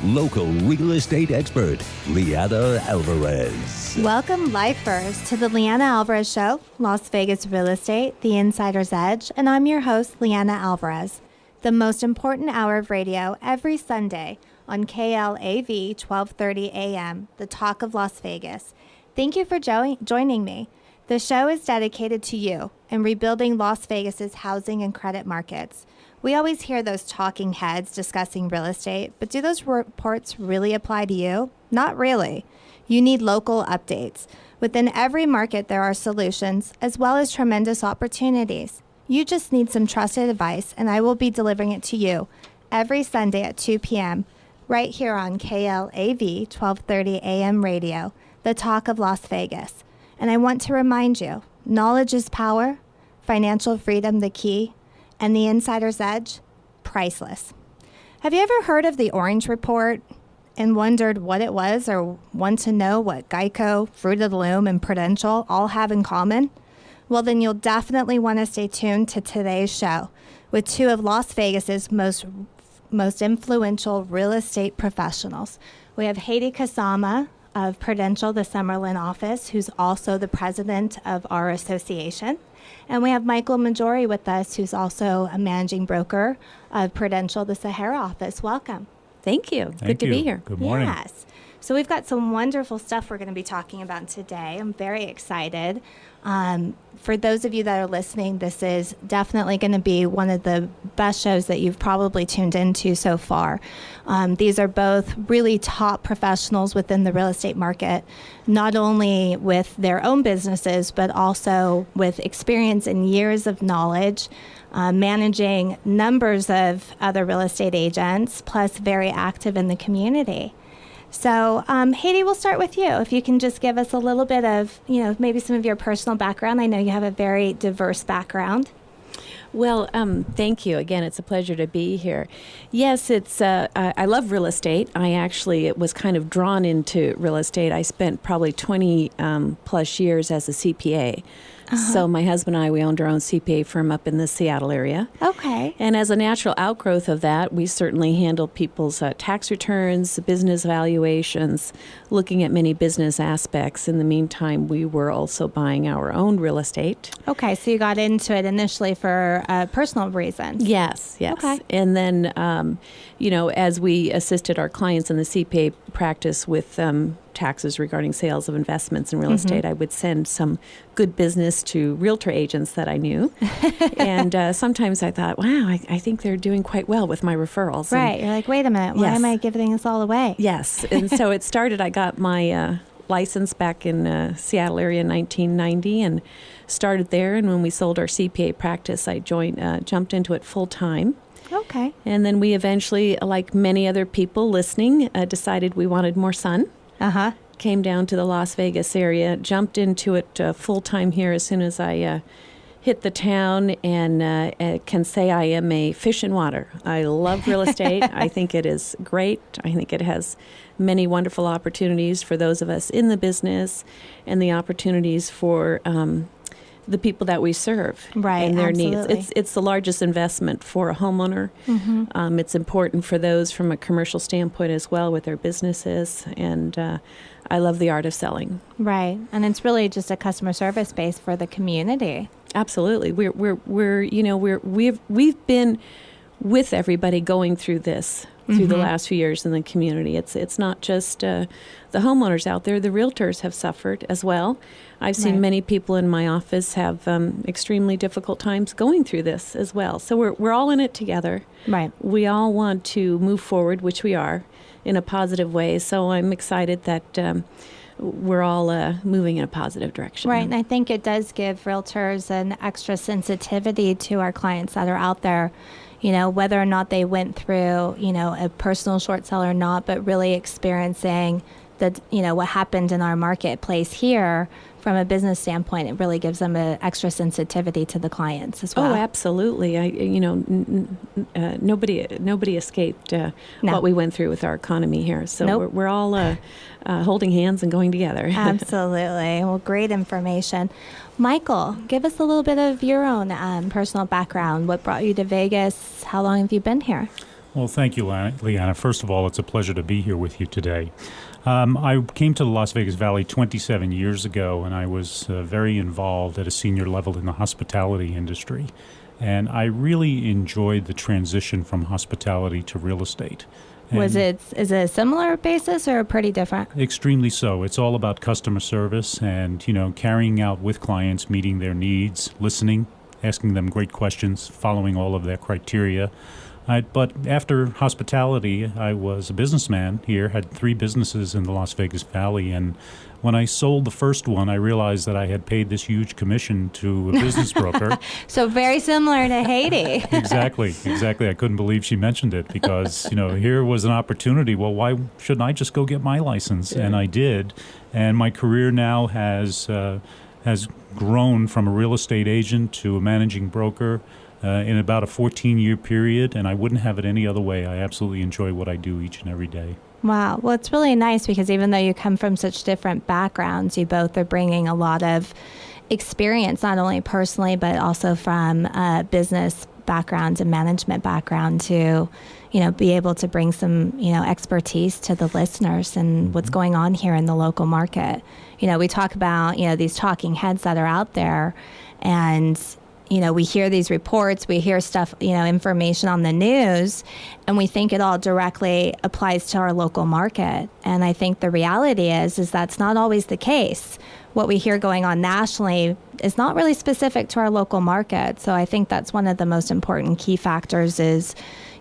local real estate expert, Lianna Alvarez. Welcome, lifers, to the Lianna Alvarez Show, Las Vegas Real Estate, The Insider's Edge, and I'm your host, Lianna Alvarez. The most important hour of radio every Sunday on KLAV 1230 AM, the talk of Las Vegas. Thank you for joining me. The show is dedicated to you and rebuilding Las Vegas's housing and credit markets. We always hear those talking heads discussing real estate, but do those reports really apply to you? Not really. You need local updates. Within every market, there are solutions as well as tremendous opportunities. You just need some trusted advice, and I will be delivering it to you every Sunday at 2 p.m. right here on KLAV 1230 AM radio, the talk of Las Vegas. And I want to remind you, knowledge is power, financial freedom the key, and the insider's edge, priceless. Have you ever heard of the Orange Report and wondered what it was, or want to know what Geico, Fruit of the Loom, and Prudential all have in common? Well, then you'll definitely want to stay tuned to today's show with two of Las Vegas's most influential real estate professionals. We have Heidi Kasama of Prudential, the Summerlin office, who's also the president of our association. And we have Maggiore with us, who's also a managing broker of Prudential, the Sahara office. Welcome. Thank you. Good to be here. Good morning. Yes. So we've got some wonderful stuff we're going to be talking about today. I'm very excited. For those of you that are listening, this is definitely going to be one of the best shows that you've probably tuned into so far. These are both really top professionals within the real estate market, not only with their own businesses, but also with experience and years of knowledge, managing numbers of other real estate agents, plus very active in the community. So, Heidi, we'll start with you. If you can just give us a little bit of, maybe some of your personal background. I know you have a very diverse background. Well, thank you. Again, it's a pleasure to be here. Yes, I love real estate. I actually was kind of drawn into real estate. I spent probably 20 plus years as a CPA. So my husband and I, we owned our own CPA firm up in the Seattle area. Okay. And as a natural outgrowth of that, we certainly handled people's tax returns, business valuations, looking at many business aspects. In the meantime, we were also buying our own real estate. Okay, so you got into it initially for personal reasons. Yes. Okay. And then, as we assisted our clients in the CPA practice with taxes regarding sales of investments in real estate, I would send some good business to realtor agents that I knew. And sometimes I thought, wow, I think they're doing quite well with my referrals. Right. And you're like, wait a minute, why am I giving this all away? Yes. And so it started, I got my license back in Seattle area in 1990 and started there. And when we sold our CPA practice, I jumped into it full time. Okay. And then we eventually, like many other people listening, decided we wanted more sun. Came down to the Las Vegas area, jumped into it full-time here as soon as I hit the town, and can say I am a fish in water. I love real estate. I think it is great. I think it has many wonderful opportunities for those of us in the business and the opportunities for the people that we serve and their needs. It's the largest investment for a homeowner. It's important for those from a commercial standpoint as well with their businesses, and I love the art of selling. Right, and it's really just a customer service base for the community. Absolutely, we've been with everybody going through this. Through the last few years in the community. It's not just the homeowners out there. The realtors have suffered as well. I've seen many people in my office have extremely difficult times going through this as well. So we're all in it together. Right. We all want to move forward, which we are, in a positive way. So I'm excited that we're all moving in a positive direction. Right, and I think it does give realtors an extra sensitivity to our clients that are out there, whether or not they went through, a personal short sale or not, but really experiencing what happened in our marketplace here from a business standpoint. It really gives them an extra sensitivity to the clients as well. Oh, absolutely. Nobody escaped what we went through with our economy here. So we're all holding hands and going together. Absolutely. Well, great information. Michael, give us a little bit of your own personal background. What brought you to Vegas? How long have you been here? Well, thank you, Lianna. First of all, it's a pleasure to be here with you today. I came to the Las Vegas Valley 27 years ago, and I was very involved at a senior level in the hospitality industry. And I really enjoyed the transition from hospitality to real estate. Is it a similar basis or pretty different? Extremely so. It's all about customer service and, carrying out with clients, meeting their needs, listening, asking them great questions, following all of their criteria. But after hospitality, I was a businessman here, had 3 businesses in the Las Vegas Valley, and when I sold the first one, I realized that I had paid this huge commission to a business broker. So very similar to Heidi. Exactly. I couldn't believe she mentioned it because, here was an opportunity. Well, why shouldn't I just go get my license? Yeah. And I did. And my career now has grown from a real estate agent to a managing broker in about a 14-year period, and I wouldn't have it any other way. I absolutely enjoy what I do each and every day. Wow. Well, it's really nice because even though you come from such different backgrounds, you both are bringing a lot of experience, not only personally, but also from business background and management background to, be able to bring some, expertise to the listeners and what's going on here in the local market. We talk about, these talking heads that are out there, and we hear these reports, we hear stuff, information on the news, and we think it all directly applies to our local market. And I think the reality is that's not always the case. What we hear going on nationally is not really specific to our local market. So I think that's one of the most important key factors is,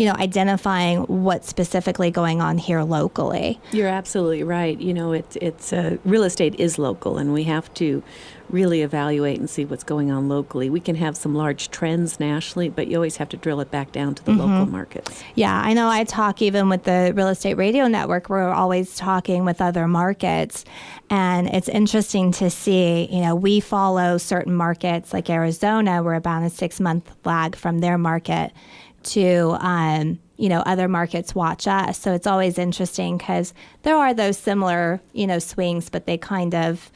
identifying what's specifically going on here locally. You're absolutely right. It's real estate is local, and we have to really evaluate and see what's going on locally. We can have some large trends nationally, but you always have to drill it back down to the local markets. Yeah, I know I talk even with the Real Estate Radio Network. We're always talking with other markets, and it's interesting to see, we follow certain markets like Arizona. We're about a 6-month lag from their market to, other markets watch us. So it's always interesting because there are those similar, swings, but they kind of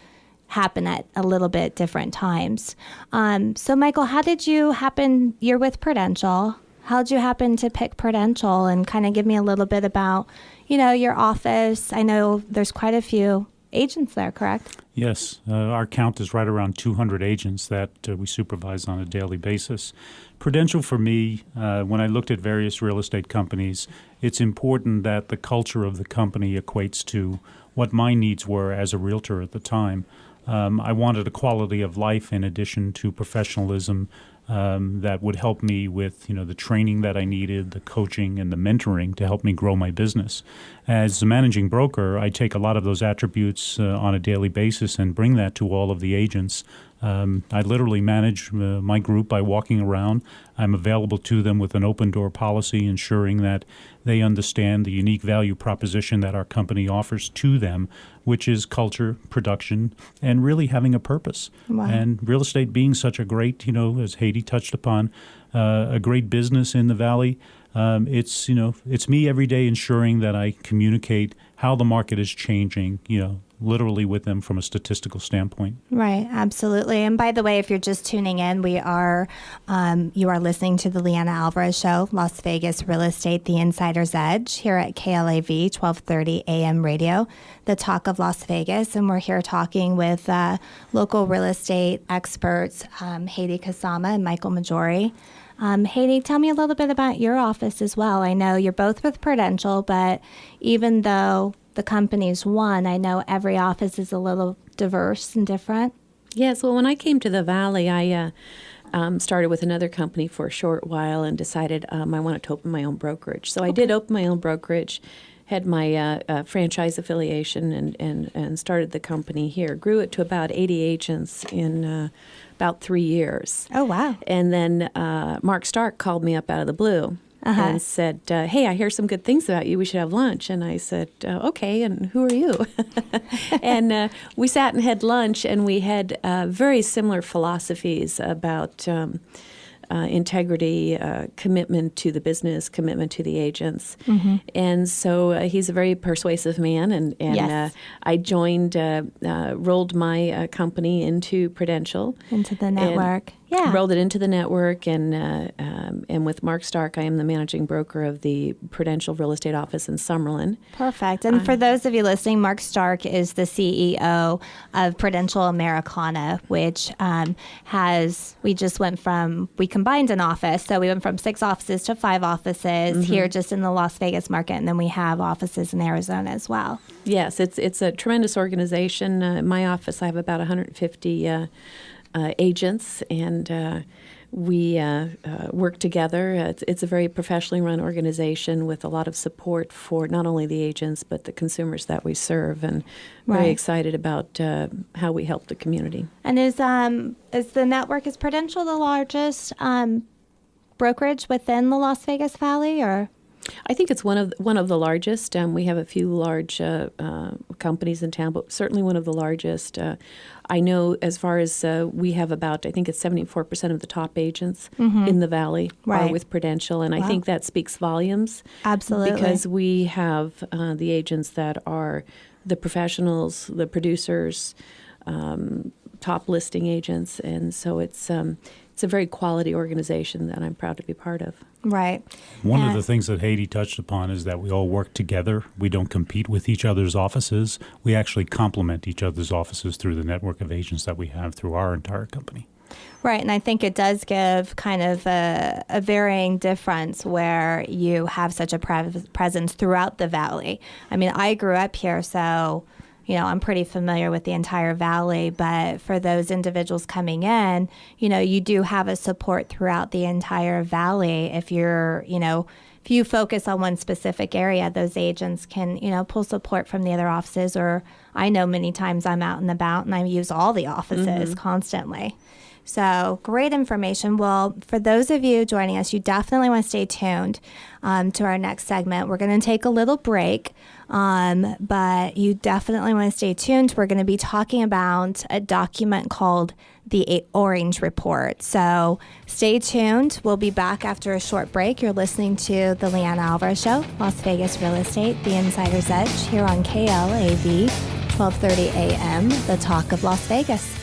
happen at a little bit different times. So Michael, how did you happen, you're with Prudential. How did you happen to pick Prudential, and kind of give me a little bit about, your office? I know there's quite a few agents there, correct? Yes. Our count is right around 200 agents that we supervise on a daily basis. Prudential, for me, when I looked at various real estate companies, it's important that the culture of the company equates to what my needs were as a realtor at the time. I wanted a quality of life in addition to professionalism that would help me with, the training that I needed, the coaching and the mentoring to help me grow my business. As a managing broker, I take a lot of those attributes on a daily basis and bring that to all of the agents. I literally manage my group by walking around. I'm available to them with an open door policy, ensuring that they understand the unique value proposition that our company offers to them, which is culture, production, and really having a purpose. Wow. And real estate being such a great, as Heidi touched upon, a great business in the Valley. It's me every day ensuring that I communicate how the market is changing, literally with them from a statistical standpoint. Right, absolutely. And by the way, if you're just tuning in, you are listening to the Lianna Alvarez Show, Las Vegas Real Estate, The Insider's Edge, here at KLAV 1230 AM radio, the talk of Las Vegas. And we're here talking with local real estate experts, Heidi Kasama and Michael Maggiore. Heidi, tell me a little bit about your office as well. I know you're both with Prudential, but even though the company's one, I know every office is a little diverse and different. Yes, well, when I came to the Valley, I started with another company for a short while and decided I wanted to open my own brokerage. So I did open my own brokerage, had my franchise affiliation, and started the company here. Grew it to about 80 agents in about 3 years. Oh, wow. And then Mark Stark called me up out of the blue. And said, hey, I hear some good things about you. We should have lunch. And I said, okay, and who are you? And we sat and had lunch, and we had very similar philosophies about integrity, commitment to the business, commitment to the agents. Mm-hmm. And so he's a very persuasive man, and yes. I joined, rolled my company into Prudential. Into the network. Yeah. rolled it into the network, and with Mark Stark, I am the managing broker of the Prudential Real Estate office in Summerlin. Perfect. And for those of you listening, Mark Stark is the CEO of Prudential Americana, which we combined an office. So we went from 6 offices to 5 offices here just in the Las Vegas market. And then we have offices in Arizona as well. Yes, it's a tremendous organization. In my office, I have about 150 agents, and we work together. It's a very professionally run organization with a lot of support for not only the agents but the consumers that we serve, and very excited about how we help the community. And is the network, is Prudential the largest brokerage within the Las Vegas Valley, or? I think it's one of the largest. We have a few large companies in town, but certainly one of the largest. I know as far as we have about, I think it's 74% of the top agents in the Valley are with Prudential, and I think that speaks volumes. Absolutely. Because we have the agents that are the professionals, the producers, top listing agents, and so it's a very quality organization that I'm proud to be part of. Right. One of the things that Heidi touched upon is that we all work together. We don't compete with each other's offices. We actually complement each other's offices through the network of agents that we have through our entire company. Right, and I think it does give kind of a varying difference where you have such a presence throughout the Valley. I mean, I grew up here, so I'm pretty familiar with the entire Valley, but for those individuals coming in, you do have a support throughout the entire Valley. If if you focus on one specific area, those agents can, pull support from the other offices, or I know many times I'm out and about and I use all the offices constantly. So great information. Well, for those of you joining us, you definitely want to stay tuned to our next segment. We're going to take a little break, but you definitely want to stay tuned. We're going to be talking about a document called the Orange Report. So stay tuned. We'll be back after a short break. You're listening to the Lianna Alvarez Show, Las Vegas Real Estate, The Insider's Edge, here on KLAV, 1230 a.m., The Talk of Las Vegas.